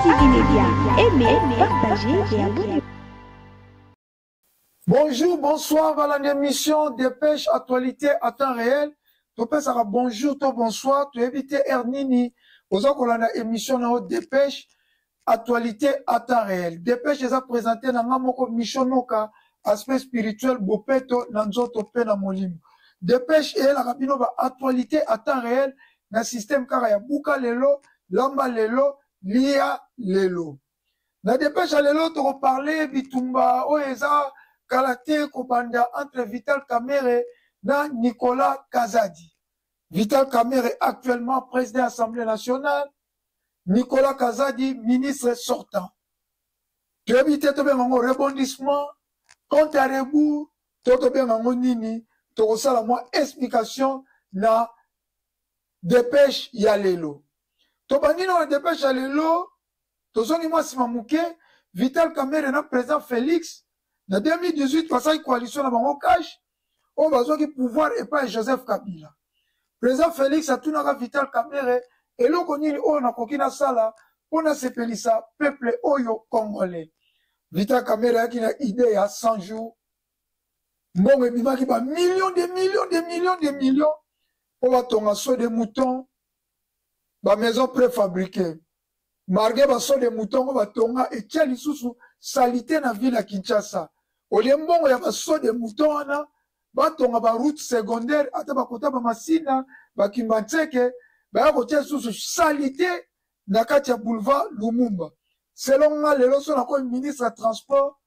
TV Média. Aimez, partagez et abonnez-vous. Bonjour, bonsoir, voilà l'émission Dépêche Actualité à temps réel. Tu peux dire bonjour, bonsoir, tu évites Ernini. Aux autres, on a émission dans Dépêche Actualité à temps réel. Dépêche est présenté dans la mission Noka, aspect spirituel, Bopeto, Nanzoto, Pena Molim. Dépêche est la rapino actualité à temps réel, dans le système Karaya Buka Lelo, Lamba Lelo, Lia Lelo. Dans Dépêche à Lelo, tu vas parler, Bitumba, Oeza, Kalate Kobanda entre Vital Kamerhe et Nicolas Kazadi. Vital Kamerhe actuellement président de l'Assemblée nationale, Nicolas Kazadi ministre sortant. Tu as évité de faire un rebondissement, quand tu as rebout, tu as bien un nini, tu as la moins explication na Dépêche Yalelo. Tu as dit dans la Dépêche Yalelo, tu as dit moi si mamouké, Vital Kamerhe na président Félix. En 2018, parce que la coalition a un cash, on va avoir le pouvoir et pas Joseph Kabila. Président Félix a tout Vital Kamerhe et là, on a kokina sala, on a sepeli ça, peuple oyo congolais. Vital Kamerhe a une idée à 100 jours. Bon, et bima qui va millions de millions. On va tomber sur des moutons, ma maison préfabriquée. Marguerite va sur des moutons, on va tomber et tiens les sous salité dans la ville à Kinshasa. Au lieu de ya baso de moutons ana batonga ba route secondaire ata bakota ba masina ba kimbantseke ba kotia susu salité na kati ya boulevard Lumumba. Selon moi lelo so na ko ministre de transport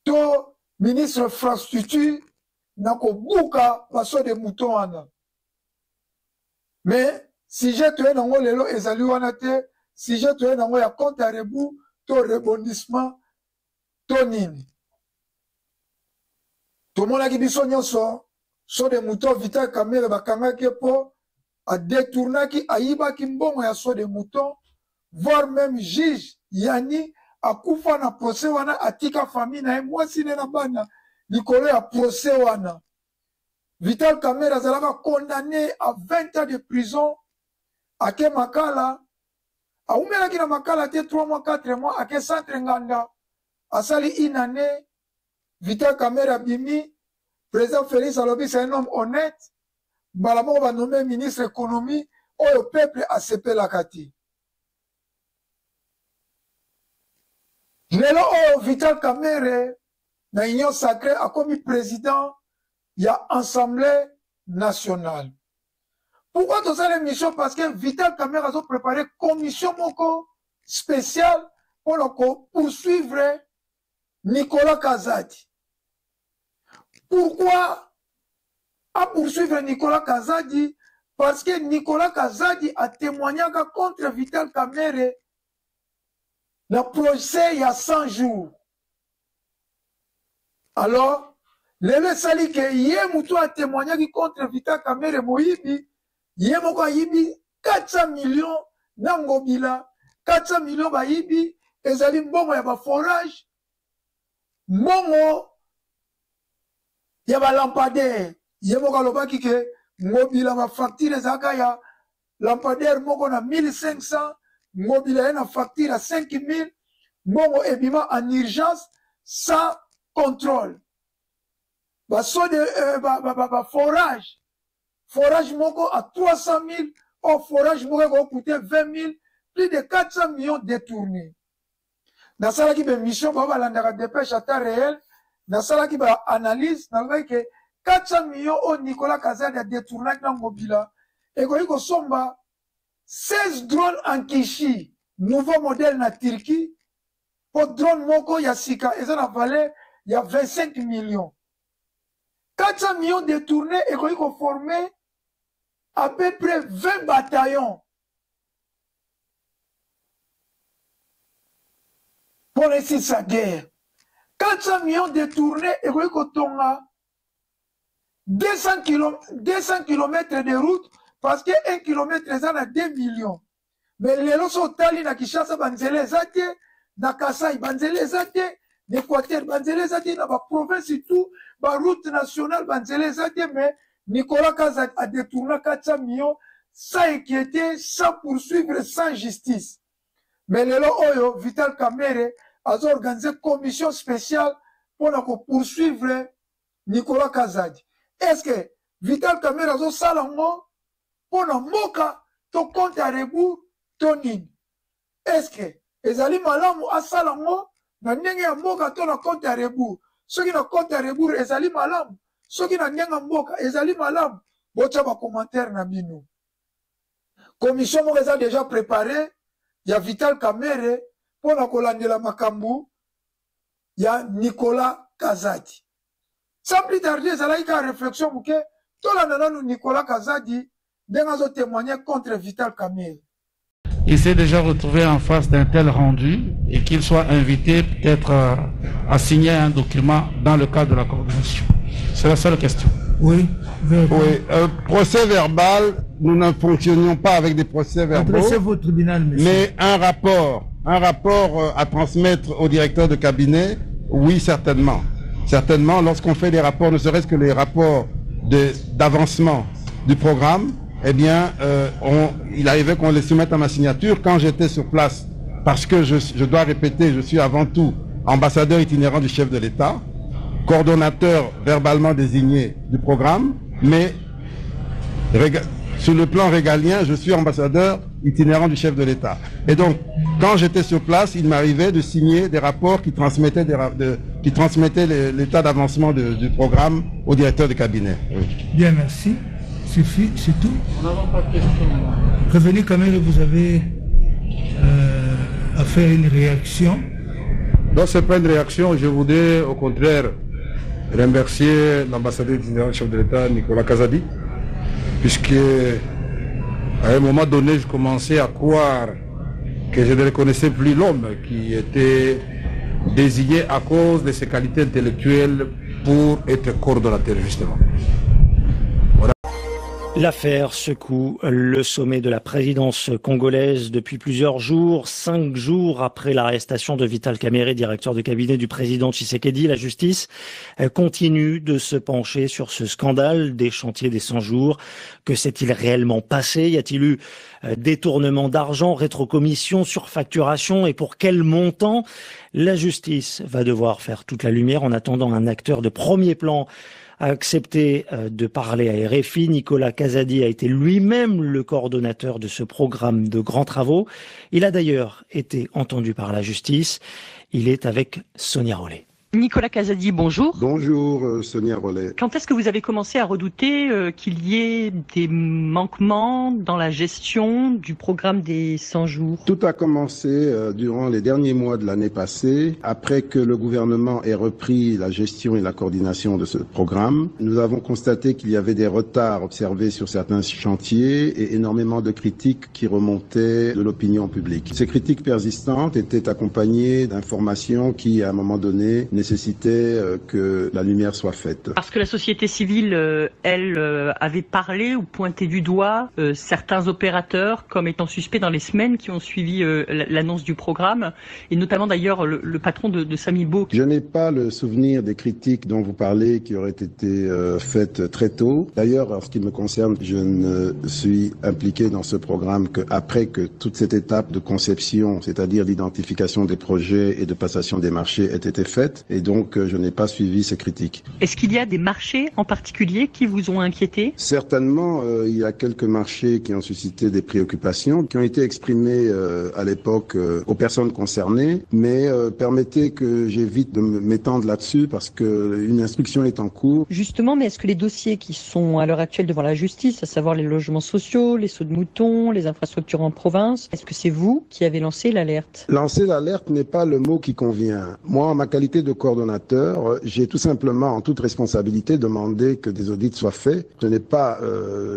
to ministre infrastructure na ko buka baso de moutons ana. Mais si j'ai tué nango lelo ezali wana te, si j'ai tué nango ya compte à rebout to rebondissement Tonini. Tout le monde a dit so de moutons Vital Kamerhe bakanga kepo a détourné qui aïba ki mbongo ya so de moutons, voire même juge Yani a kufa na procès wana atika famille na moi si na bana likolo ya procès wana. Vital Kamerhe azalaka condamné à 20 ans de prison à ke makala a umela ki na makala te 3 mois 4 mois à ke centre nganda. Asali une année, Vital Kamerhe Abimi, président Félix Alobi, c'est un homme honnête. Malamo va nommer ministre de l'économie, ou le peuple a sepé la kati. Lelo Vital Kamerhe, dans l'Union sacrée, a commis président, il y a Assemblée nationale. Pourquoi tu as l'émission? Parce que Vital Kamerhe a préparé une commission spéciale pour poursuivre Nicolas Kazadi. Pourquoi à poursuivre Nicolas Kazadi? Parce que Nicolas Kazadi a témoigné contre Vital Kamerhe le procès il y a 100 jours. Alors, le sali que Yemoutou a témoigné contre Vital Kamerhe Moïbi, Yemoko a yibi 400 millions Nangobila, 400 millions Bayibi, et Zalim Bongo y a forage. Mongo yaba lampadaire yemoka lobaki ke mobila ma facture ezaka ya lampadaire moko na 1500 mobila na facture à 5000 mongo ebima en urgence sans contrôle baso de forage moko à 300 000 au forage moko va coûter 20 000 plus de 400 millions détournés. Dans ça qui est mission, on va la dépêche à temps réel. Dans ça qui est analyse, dans le que 400 millions au Nicolas Kazadi a détourné dans Mobila. Et qu'on y somba 16 drones en Kishi, nouveau modèle na Turquie. Pour drone moko yasika, et ça a valé il y a 25 millions. 400 millions détournés et qu'on y formé à peu près 20 bataillons. Pour réussir sa guerre. 400 millions détournés et qu'on a 200 km de route parce que 1 km est à 2 millions. Mais les lots sont allés à Kinshasa, Banzele Zate, na Kasaï, Banzele Zate, l'Équateur, Banzele Zate, dans la province et tout, la route nationale, Banzele Zate, mais Nicolas Kazadi a détourné 400 millions sans inquiéter, sans poursuivre, sans justice. Mais lelo oyo, Vital Kamerhe a organisé une commission spéciale pour poursuivre Nicolas Kazadi. Est-ce que Vital Kamerhe a salango pour mboka to compte à rebours tonine? Est-ce que ezali malamu a salango na ndenge ya mboka to na compte à rebours? Ceux qui na compte à rebours ezali malamu, ceux qui na ndenge mboka ezali malamu. Bocha ba commentaire na bino. Commission moko eza déjà préparée. Il y a Vital Kamerhe pour la kolandela makambu. Il y a Nicolas Kazadi. Sans plus tarder, ça a été une réflexion pour que tout le monde Nicolas Kazadi a témoigné contre Vital Kamerhe. Il s'est déjà retrouvé en face d'un tel rendu et qu'il soit invité peut-être à signer un document dans le cadre de la coordination. C'est la seule question. Oui. Oui, procès verbal, nous ne fonctionnions pas avec des procès verbaux. Adressez-vous au tribunal, monsieur. Mais un rapport à transmettre au directeur de cabinet, oui, certainement. Certainement, lorsqu'on fait des rapports, ne serait-ce que les rapports d'avancement du programme, eh bien, il arrivait qu'on les soumette à ma signature quand j'étais sur place. Parce que je dois répéter, je suis avant tout ambassadeur itinérant du chef de l'État, coordonnateur verbalement désigné du programme, mais sur le plan régalien, je suis ambassadeur itinérant du chef de l'État. Et donc, quand j'étais sur place, il m'arrivait de signer des rapports qui transmettaient l'état d'avancement du programme au directeur de cabinet. Oui. Bien, merci. Suffit, c'est tout. On n'a pas de questions. Revenez quand même, vous avez à faire une réaction. Donc, ce n'est pas une réaction, je voudrais au contraire remercier l'ambassadeur itinérant chef de l'État, Nicolas Kazadi, puisque à un moment donné, je commençais à croire que je ne reconnaissais plus l'homme qui était désigné à cause de ses qualités intellectuelles pour être coordonnateur, justement. L'affaire secoue le sommet de la présidence congolaise depuis plusieurs jours. 5 jours après l'arrestation de Vital Kamerhe, directeur de cabinet du président Tshisekedi, la justice continue de se pencher sur ce scandale des chantiers des 100 jours. Que s'est-il réellement passé? Y a-t-il eu détournement d'argent, rétrocommission, surfacturation, et pour quel montant? La justice va devoir faire toute la lumière. En attendant, un acteur de premier plan a accepté de parler à RFI. Nicolas Kazadi a été lui-même le coordonnateur de ce programme de grands travaux. Il a d'ailleurs été entendu par la justice. Il est avec Sonia Rollet. Nicolas Kazadi, bonjour. Bonjour Sonia Rollet. Quand est-ce que vous avez commencé à redouter qu'il y ait des manquements dans la gestion du programme des 100 jours? Tout a commencé durant les derniers mois de l'année passée, après que le gouvernement ait repris la gestion et la coordination de ce programme. Nous avons constaté qu'il y avait des retards observés sur certains chantiers et énormément de critiques qui remontaient de l'opinion publique. Ces critiques persistantes étaient accompagnées d'informations qui, à un moment donné, nécessitait que la lumière soit faite. Parce que la société civile, elle, avait parlé ou pointé du doigt certains opérateurs comme étant suspects dans les semaines qui ont suivi l'annonce du programme, et notamment d'ailleurs le patron de Samibo. Je n'ai pas le souvenir des critiques dont vous parlez qui auraient été faites très tôt. D'ailleurs, en ce qui me concerne, je ne suis impliqué dans ce programme qu'après que toute cette étape de conception, c'est-à-dire l'identification des projets et de passation des marchés, ait été faite. Et donc, je n'ai pas suivi ces critiques. Est-ce qu'il y a des marchés en particulier qui vous ont inquiété? Certainement, il y a quelques marchés qui ont suscité des préoccupations, qui ont été exprimées à l'époque aux personnes concernées. Mais permettez que j'évite de m'étendre là-dessus parce qu'une instruction est en cours. Justement, mais est-ce que les dossiers qui sont à l'heure actuelle devant la justice, à savoir les logements sociaux, les sauts de moutons, les infrastructures en province, est-ce que c'est vous qui avez lancé l'alerte? Lancer l'alerte n'est pas le mot qui convient. Moi, en ma qualité de coordonnateur, j'ai tout simplement, en toute responsabilité, demandé que des audits soient faits. Ce n'est pas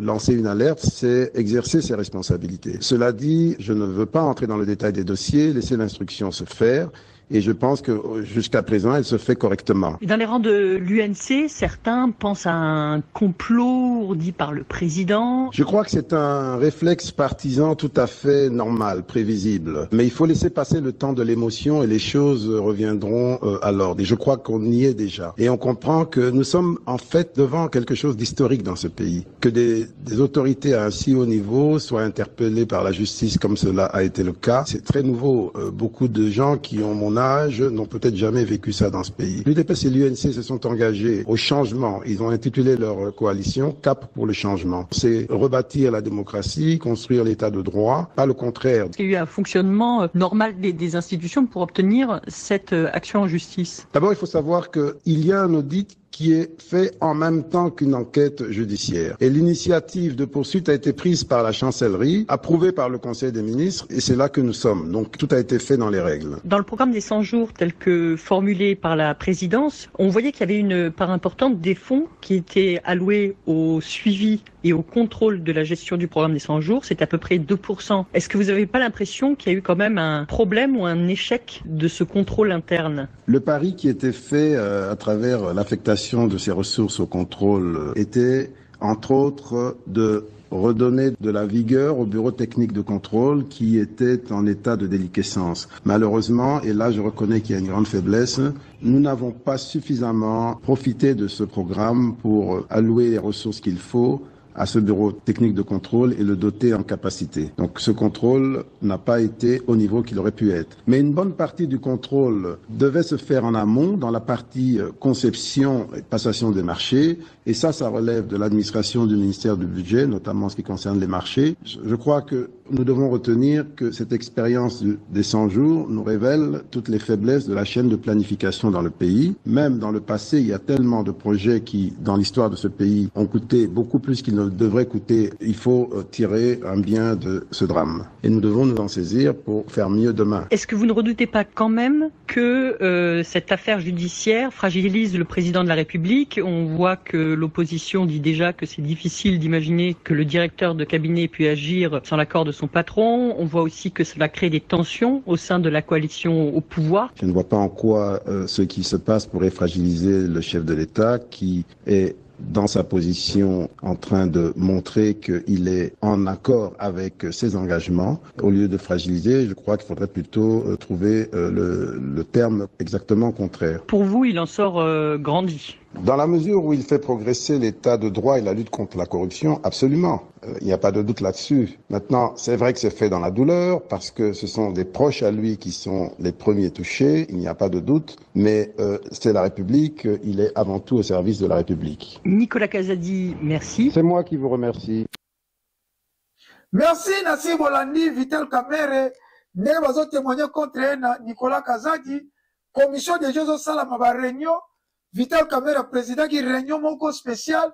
lancer une alerte, c'est exercer ses responsabilités. Cela dit, je ne veux pas entrer dans le détail des dossiers, laisser l'instruction se faire. Et je pense que jusqu'à présent, elle se fait correctement. Dans les rangs de l'UNC, certains pensent à un complot dit par le président. Je crois que c'est un réflexe partisan tout à fait normal, prévisible. Mais il faut laisser passer le temps de l'émotion et les choses reviendront à l'ordre. Et je crois qu'on y est déjà. Et on comprend que nous sommes en fait devant quelque chose d'historique dans ce pays. Que des autorités à un si haut niveau soient interpellées par la justice comme cela a été le cas, c'est très nouveau. Beaucoup de gens qui ont mon âge n'ont peut-être jamais vécu ça dans ce pays. L'UDPS et l'UNC se sont engagés au changement. Ils ont intitulé leur coalition Cap pour le changement. C'est rebâtir la démocratie, construire l'état de droit, pas le contraire. Il y a eu un fonctionnement normal des institutions pour obtenir cette action en justice. D'abord, il faut savoir qu'il y a un audit qui est fait en même temps qu'une enquête judiciaire. Et l'initiative de poursuite a été prise par la chancellerie, approuvée par le Conseil des ministres, et c'est là que nous sommes. Donc tout a été fait dans les règles. Dans le programme des 100 jours tel que formulé par la présidence, on voyait qu'il y avait une part importante des fonds qui étaient alloués au suivi et au contrôle de la gestion du programme des 100 jours. C'est à peu près 2%. Est-ce que vous n'avez pas l'impression qu'il y a eu quand même un problème ou un échec de ce contrôle interne? Le pari qui était fait à travers l'affectation de ces ressources au contrôle était, entre autres, de redonner de la vigueur au bureau technique de contrôle qui était en état de déliquescence. Malheureusement, et là je reconnais qu'il y a une grande faiblesse, nous n'avons pas suffisamment profité de ce programme pour allouer les ressources qu'il faut à ce bureau technique de contrôle et le doter en capacité. Donc ce contrôle n'a pas été au niveau qu'il aurait pu être. Mais une bonne partie du contrôle devait se faire en amont, dans la partie conception et passation des marchés, et ça relève de l'administration du ministère du Budget, notamment en ce qui concerne les marchés. Je crois que nous devons retenir que cette expérience des 100 jours nous révèle toutes les faiblesses de la chaîne de planification dans le pays. Même dans le passé, il y a tellement de projets qui, dans l'histoire de ce pays, ont coûté beaucoup plus qu'ils ne devraient coûter. Il faut tirer un bien de ce drame. Et nous devons nous en saisir pour faire mieux demain. Est-ce que vous ne redoutez pas quand même que cette affaire judiciaire fragilise le président de la République? On voit que l'opposition dit déjà que c'est difficile d'imaginer que le directeur de cabinet puisse agir sans l'accord de son patron. On voit aussi que cela crée des tensions au sein de la coalition au pouvoir. Je ne vois pas en quoi ce qui se passe pourrait fragiliser le chef de l'État qui est dans sa position en train de montrer qu'il est en accord avec ses engagements. Au lieu de fragiliser, je crois qu'il faudrait plutôt trouver le terme exactement contraire. Pour vous, il en sort grandi? Dans la mesure où il fait progresser l'état de droit et la lutte contre la corruption, absolument. Il n'y a pas de doute là-dessus. Maintenant, c'est vrai que c'est fait dans la douleur parce que ce sont des proches à lui qui sont les premiers touchés, il n'y a pas de doute, mais c'est la République, il est avant tout au service de la République. Nicolas Kazadi, merci. C'est moi qui vous remercie. Merci Nassim Bolandi, Vital Kamere, ne bazo témoigner contre Nicolas Kazadi, commission des Jeux au Salam à réunion, Vital Kamere, président qui réunion moko spécial,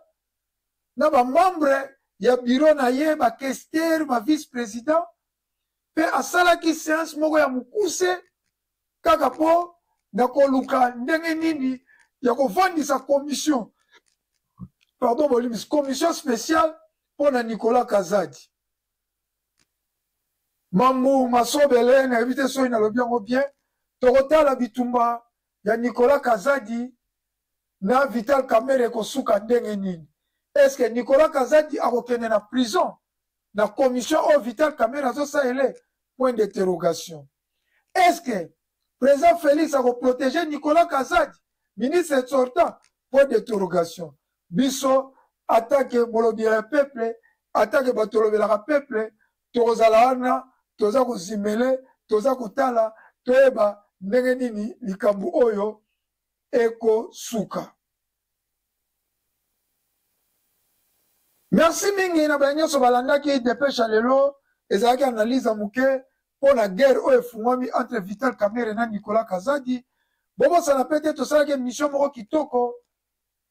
na ba membre ya bureau na ye, ba questeur, ba vice-président, pe asala ki séance moko ya mukuse, kaka po, na koluka ndenge nini, ya kovandisa commission, pardon, commission spéciale pour na Nicolas Kazadi. Mamou, masobele, na evite so ina lobiango bien, tokota la bitumba, ya Nicolas Kazadi, na Vital Kamere kosuka ndenge nini. Est-ce que Nicolas Kazadi a rekene na prison, na commission au Vital Kamere azo sa ele, point d'interrogation. Est-ce que président Félix a protégé Nicolas Kazadi, ministre sortant, point d'interrogation. Biso, attaque molobira peuple, attaque batolobela peuple, tozalana, toza kozimele, toza kotala, toeba ndenge nini likambu oyo eko suka. Merci mingi na banyo so balanda ki dépêche lelo ezalaki analyse muke pour la guerre oyo efungwami entre Vital Kamere na Nicolas Kazadi. Bobo ça na peut-être to ça mission moko kitoko.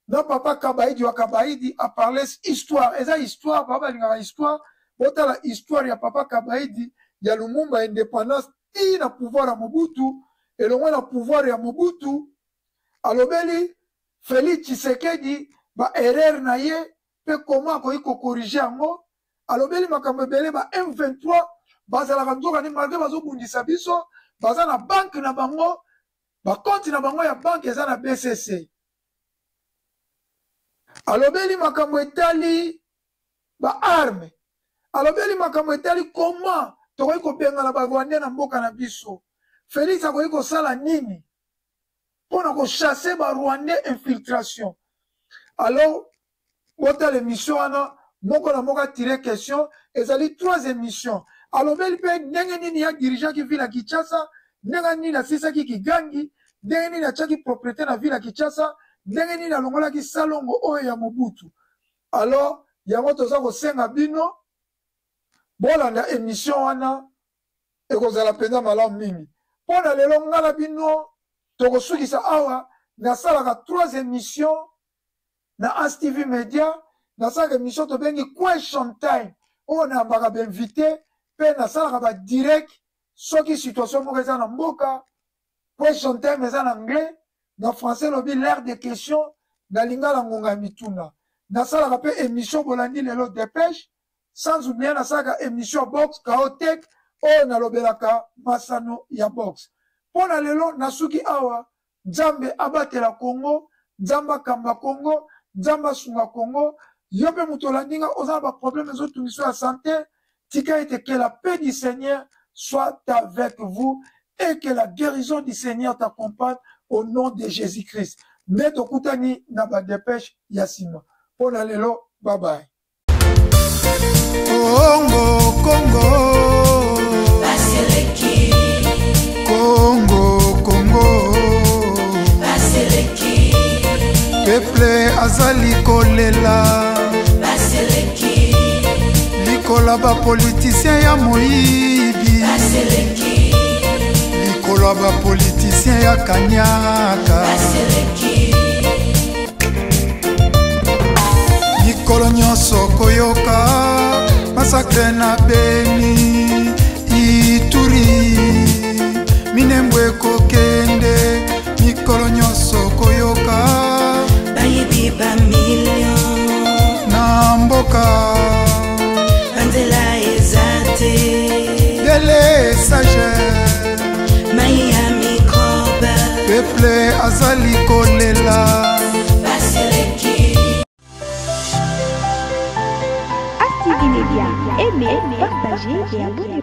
Na papa Kabaidi wa Kabaidi a parlé histoire, eza histoire baba linga histoire, bota la histoire ya papa Kabaidi ya Lumumba indépendance ti na pouvoir ya Mobutu et le moins na pouvoir ya Mobutu alobeli Félix Tshisekedi ba erreur na ye pe comment ko corriger yango alobeli makambo ebele ba M23 bazala kanzoka ni malgré bazobundisa biso baza na banque na bango bakonti na bango ya banke eza na BCC. Alobeli makambo etali baarme, alobeli makambo etali koma tokoki kopengana barwandais na mboka na biso. Félix akoki kosala nini mpona kochasse barwandais infiltration. Alors bota l'émission wana moko na moko atire question ezali 3 émissions. Alobeli mpe ndenge nini ya dirigeaki ville ya Kinshasa, ndenge nini asisaki Kigangi, ndenge nini atiaki propriété na ville ya Kinshasa, ndenge nini alongolaki salongo oyo ya Mobutu. Alors yango toza kosenga bino bolanda émission wana ekozala mpenza malamu mingi. Mpona lelo ngala bino tokosukisa awa nasalaka 3 émissions na As TV Media. Nasalaka émission tobengi question time oyo nayambaka bainvité mpe nasalaka badirect soki situation moko eza na mboka. Question time eza na anglais, na français lobi l'air de question, na lingala ngonga ya mituna. Nasalaka mpe émission bolandi lelo dépêche, sans oublier nasalaka émission box chaotique oyo nalobelaka masano ya box. Mpona lelo nasuki awa Nzambe abatela Congo, Nzambe akamba Congo, Nzambe asunga Congo. Yo mpe moto olandinga oza na baproblème ezotungisa ya santé, tika ete que la paix du Seigneur soit avec vous et que la guérison du Seigneur t'accompagne au nom de Jésus-Christ. Nde tokutani na ba dépêche ya sima. Pona lelo, bye bye. Congo, Congo, Baseleki. Congo, Congo, Baseleki. Peuple azali kolela. Baseleki. Likola ba politicien ya moyibi. Baseleki. Likola ba politicien ya kanyaka. Baseleki. Likolo nyonso koyoka masakre na Beni Ituri Minembwe kokende. Mikolo nyonso koyoka bayibi ba million na mboka banzela ezate dele sage maya mikoba peuple azali kolela. As TV Media, aimez, partagez et abonnez-vous.